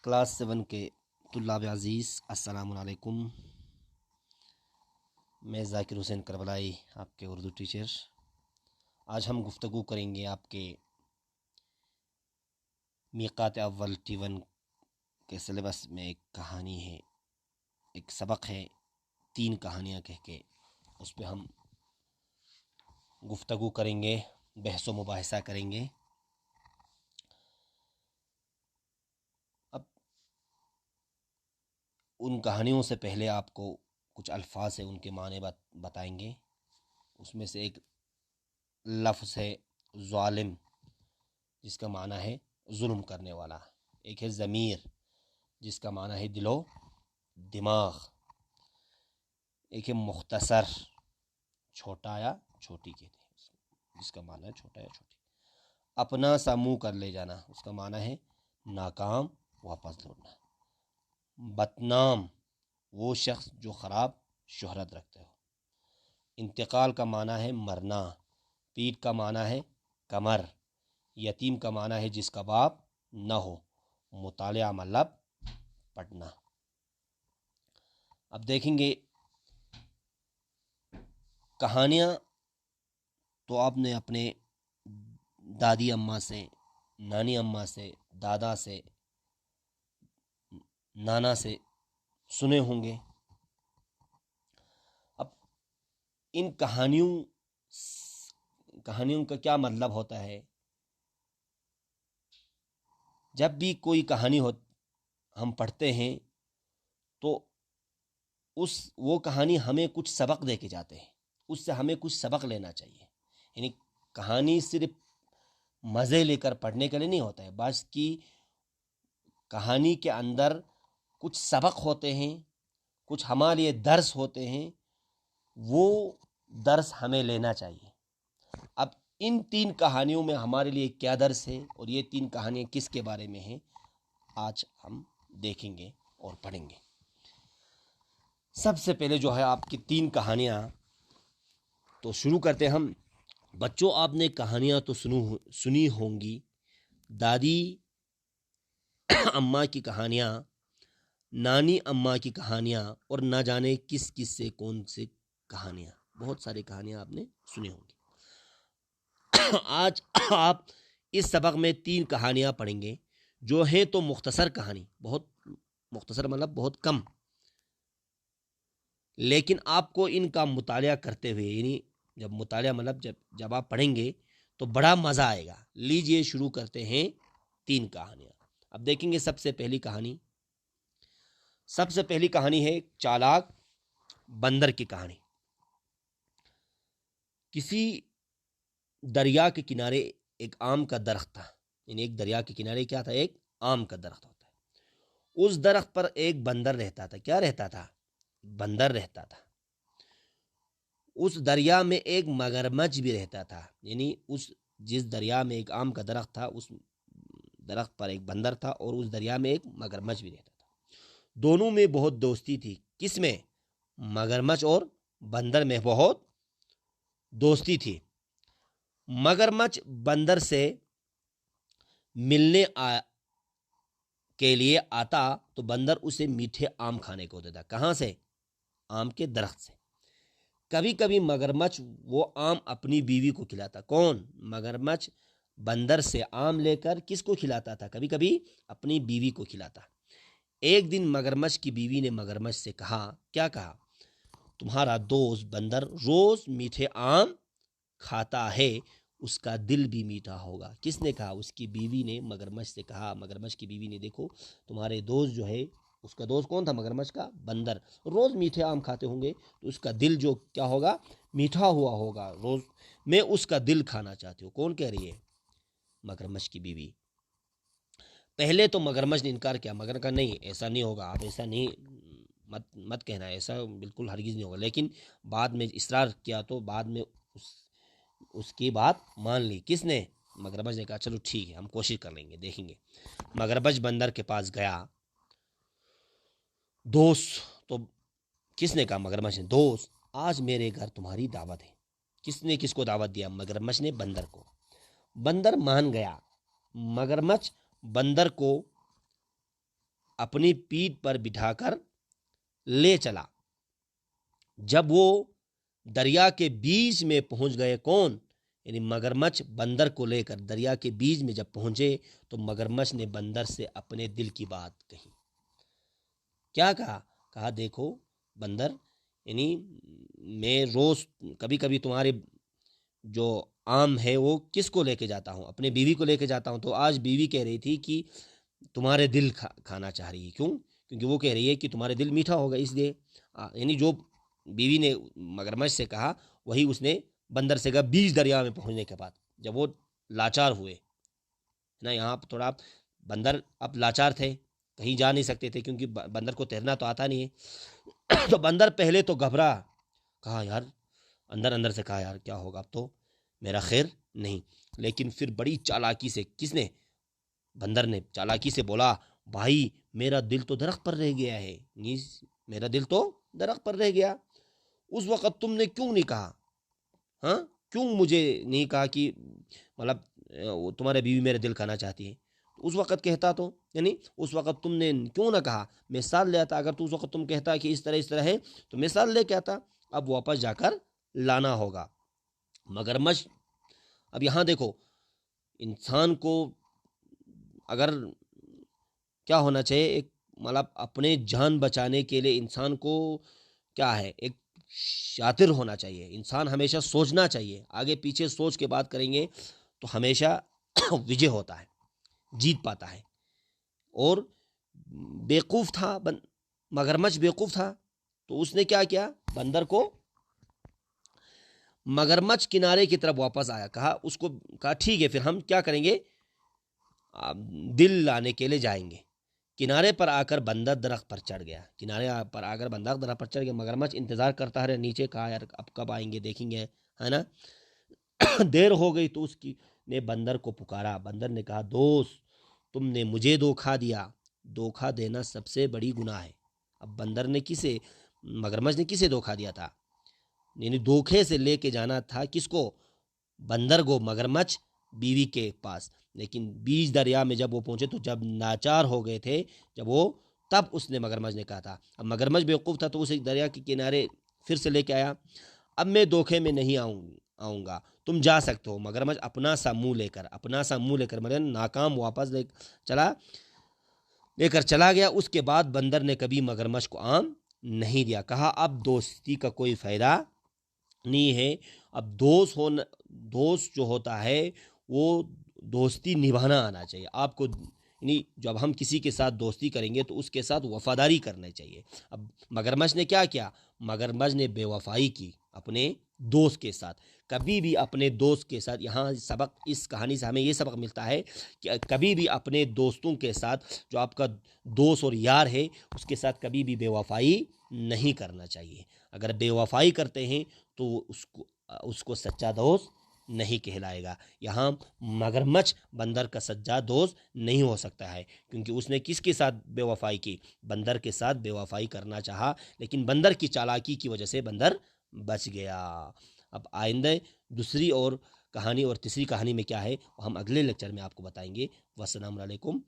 Class 7 کے طلاب عزیز السلام علیکم۔ میں ذاکر حسین کربلائی آپ کے اردو ٹیچر۔ آج ہم گفتگو کریں گے آپ کے میقات اول T1 کے سلیبس میں ایک کہانی ہے، ایک سبق ہے، 3 کہانیاں کہہ کے اس پہ ہم گفتگو کریں گے، بحث و مباحثہ کریں گے۔ اب ان کہانیوں سے پہلے آپ کو کچھ الفاظ ہیں، ان کے معنی بتائیں گے۔ اس میں سے ایک لفظ ہے ظالم، جس کا معنی ہے ظلم کرنے والا۔ ایک ہے ضمیر، جس کا معنی ہے دل و دماغ۔ ایک ہے مختصر، چھوٹا یا چھوٹی کہتے ہیں، جس کا معنی ہے چھوٹا یا چھوٹی۔ اپنا سا منہ کر لے جانا، اس کا معنی ہے ناکام، واپس لوٹنا۔ بدنام، وہ شخص جو خراب شہرت رکھتے ہو۔ انتقال کا معنی ہے مرنا۔ پیٹ کا معنی ہے کمر۔ یتیم کا معنی ہے جس کا باپ نہ ہو۔ مطالعہ مطلب پڑھنا۔ اب دیکھیں گے کہانیاں تو آپ نے اپنے دادی اماں سے، نانی اماں سے، دادا سے، نانا سے سنے ہوں گے۔ اب ان کہانیوں کا کیا مطلب ہوتا ہے؟ جب بھی کوئی کہانی ہم پڑھتے ہیں تو وہ کہانی ہمیں کچھ سبق دے کے جاتے ہیں، اس سے ہمیں کچھ سبق لینا چاہیے۔ یعنی کہانی صرف مزے لے کر پڑھنے کے لیے نہیں ہوتا ہے، بعض کی کہانی کے اندر کچھ سبق ہوتے ہیں، کچھ ہمارے لیے درس ہوتے ہیں، وہ درس ہمیں لینا چاہیے۔ اب ان 3 کہانیوں میں ہمارے لیے کیا درس ہے اور یہ 3 کہانیاں کس کے بارے میں ہیں، آج ہم دیکھیں گے اور پڑھیں گے۔ سب سے پہلے جو ہے آپ کی 3 کہانیاں تو شروع کرتے ہیں ہم۔ بچوں، آپ نے کہانیاں تو سنی ہوں گی، دادی اماں کی کہانیاں، نانی اماں کی کہانیاں، اور نہ جانے کس سے کون سے کہانیاں، بہت ساری کہانیاں آپ نے سنی ہوں گی۔ آج آپ اس سبق میں 3 کہانیاں پڑھیں گے جو ہیں تو مختصر کہانی، بہت مختصر مطلب بہت کم، لیکن آپ کو ان کا مطالعہ کرتے ہوئے، یعنی جب مطالعہ مطلب جب آپ پڑھیں گے تو بڑا مزہ آئے گا۔ لیجئے شروع کرتے ہیں 3 کہانیاں۔ اب دیکھیں گے سب سے پہلی کہانی ہے چالاک بندر کی کہانی۔ کسی دریا کے کنارے ایک آم کا درخت تھا، یعنی ایک دریا کے کنارے کیا تھا؟ ایک آم کا درخت ہوتا ہے۔ اس درخت پر ایک بندر رہتا تھا۔ کیا رہتا تھا؟ بندر رہتا تھا۔ اس دریا میں ایک مگرمچھ بھی رہتا تھا، یعنی جس دریا میں ایک آم کا درخت تھا، اس درخت پر ایک بندر تھا اور اس دریا میں ایک مگرمچھ بھی رہتا تھا۔ دونوں میں بہت دوستی تھی۔ کس میں؟ مگرمچھ اور بندر میں بہت دوستی تھی۔ مگرمچھ بندر سے ملنے کے لیے آتا تو بندر اسے میٹھے آم کھانے کو دیتا۔ کہاں سے؟ آم کے درخت سے۔ کبھی کبھی مگرمچھ وہ آم اپنی بیوی کو کھلاتا۔ کون؟ مگرمچھ بندر سے آم لے کر کس کو کھلاتا تھا؟ کبھی کبھی اپنی بیوی کو کھلاتا۔ ایک دن مگرمچھ کی بیوی نے مگرمچھ سے کہا، کیا کہا؟ تمہارا دوست بندر روز میٹھے آم کھاتا ہے، اس کا دل بھی میٹھا ہوگا۔ کس نے کہا؟ اس کی بیوی نے مگرمچھ سے کہا۔ مگرمچھ کی بیوی نے، دیکھو تمہارے دوست جو ہے، اس کا دوست کون تھا؟ مگرمچھ کا بندر، روز میٹھے آم کھاتے ہوں گے تو اس کا دل جو کیا ہوگا؟ میٹھا ہوا ہوگا۔ روز میں اس کا دل کھانا چاہتی ہوں۔ کون کہہ رہی ہے؟ مگرمچھ کی بیوی۔ پہلے تو مگرمچھ نے انکار کیا، مگر کہا نہیں ایسا نہیں ہوگا، آپ ایسا نہیں مت کہنا، ایسا بالکل ہرگز نہیں ہوگا۔ لیکن بعد میں اصرار کیا تو بعد میں اس کی بات مان لی۔ کس نے؟ مگرمچھ نے کہا چلو ٹھیک ہے، ہم کوشش کر لیں گے، دیکھیں گے۔ مگرمچھ بندر کے پاس گیا۔ دوست، تو کس نے کہا؟ مگرمچھ نے، دوست آج میرے گھر تمہاری دعوت ہے۔ کس نے کس کو دعوت دیا؟ مگرمچھ نے بندر کو۔ بندر مان گیا۔ مگرمچھ بندر کو اپنی پیٹھ پر بٹھا کر لے چلا۔ جب وہ دریا کے بیچ میں پہنچ گئے، کون؟ یعنی مگرمچھ بندر کو لے کر دریا کے بیچ میں جب پہنچے تو مگرمچھ نے بندر سے اپنے دل کی بات کہی۔ کیا کہا؟ کہا دیکھو بندر، یعنی میں روز کبھی کبھی تمہارے جو آم ہے وہ کس کو لے کے جاتا ہوں؟ اپنے بیوی کو لے کے جاتا ہوں، تو آج بیوی کہہ رہی تھی کہ تمہارے دل کھانا چاہ رہی ہے۔ کیوں؟ کیونکہ وہ کہہ رہی ہے کہ تمہارے دل میٹھا ہوگا، اس لیے یعنی جو بیوی نے مگرمچھ سے کہا وہی اس نے بندر سے کہا بیچ دریا میں پہنچنے کے بعد، جب وہ لاچار ہوئے نا، یہاں تھوڑا بندر اب لاچار تھے، کہیں جا نہیں سکتے تھے کیونکہ بندر کو تیرنا تو آتا نہیں ہے۔ تو بندر پہلے تو گھبرا، کہا یار اندر اندر سے کہا یار کیا ہوگا، اب تو میرا خیر نہیں، لیکن پھر بڑی چالاکی سے کس نے؟ بندر نے چالاکی سے بولا بھائی میرا دل تو درخت پر رہ گیا ہے، میرا دل تو درخت پر رہ گیا، اس وقت تم نے کیوں نہیں کہا؟ ہاں کیوں مجھے نہیں کہا کہ مطلب تمہارے بیوی میرے دل کھانا چاہتی ہے؟ اس وقت کہتا تو، یعنی اس وقت تم نے کیوں نہ کہا؟ میں ساتھ لے آتا، اگر تو اس وقت تم کہتا کہ اس طرح ہے تو میں ساتھ لے کے آتا، اب واپس جا کر لانا ہوگا۔ مگرمچھ اب یہاں دیکھو، انسان کو اگر کیا ہونا چاہیے، ایک مطلب اپنے جان بچانے کے لیے انسان کو کیا ہے، ایک شاطر ہونا چاہیے، انسان ہمیشہ سوچنا چاہیے، آگے پیچھے سوچ کے بات کریں گے تو ہمیشہ وجے ہوتا ہے، جیت پاتا ہے۔ اور بیوقوف تھا مگرمچھ، بیوقوف تھا، تو اس نے کیا کیا؟ بندر کو مگرمچھ کنارے کی طرف واپس آیا، کہا اس کو، کہا ٹھیک ہے پھر ہم کیا کریں گے، دل لانے کے لیے جائیں گے۔ کنارے پر آ کر بندر درخت پر چڑھ گیا، کنارے پر آ کر بندر درخت پر چڑھ گیا، مگرمچھ انتظار کرتا رہا نیچے، کہا یار اب کب آئیں گے دیکھیں گے، ہے نا۔ دیر ہو گئی تو اس کی نے بندر کو پکارا، بندر نے کہا دوست تم نے مجھے دھوکا دیا، دھوکا دینا سب سے بڑی گناہ ہے۔ اب بندر نے کسے، مگرمچھ نے کسے دھوکا دیا تھا؟ یعنی دھوکے سے لے کے جانا تھا کس کو؟ بندر کو، مگرمچھ بیوی کے پاس، لیکن بیچ دریا میں جب وہ پہنچے تو جب ناچار ہو گئے تھے، جب وہ تب اس نے مگرمچھ نے کہا تھا، اب مگرمچھ بیوقوف تھا تو اسے دریا کے کنارے پھر سے لے کے آیا، اب میں دھوکے میں نہیں آؤں گا، تم جا سکتے ہو۔ مگرمچھ اپنا سا منہ لے کر مگر ناکام واپس لے کر چلا گیا۔ اس کے بعد بندر نے کبھی مگرمچھ کو آم نہیں دیا، کہا اب دوستی کا کوئی فائدہ نہیں ہے، اب دوست جو ہوتا ہے وہ دوستی نبھانا آنا چاہیے آپ کو، یعنی جب ہم کسی کے ساتھ دوستی کریں گے تو اس کے ساتھ وفاداری کرنا چاہیے۔ اب مگرمچھ نے کیا کیا؟ مگرمچھ نے بے وفائی کی اپنے دوست کے ساتھ۔ کبھی بھی اپنے دوست کے ساتھ، یہاں سبق، اس کہانی سے ہمیں یہ سبق ملتا ہے کہ کبھی بھی اپنے دوستوں کے ساتھ، جو آپ کا دوست اور یار ہے اس کے ساتھ کبھی بھی بے وفائی نہیں کرنا چاہیے۔ اگر بے وفائی کرتے ہیں تو اس کو سچا دوست نہیں کہلائے گا۔ یہاں مگرمچھ بندر کا سچا دوست نہیں ہو سکتا ہے، کیونکہ اس نے کس کے ساتھ بے وفائی کی؟ بندر کے ساتھ بے وفائی کرنا چاہا، لیکن بندر کی چالاکی کی وجہ سے بندر بچ گیا۔ اب آئندہ دوسری اور کہانی اور تیسری کہانی میں کیا ہے ہم اگلے لیکچر میں آپ کو بتائیں گے۔ والسلام علیکم۔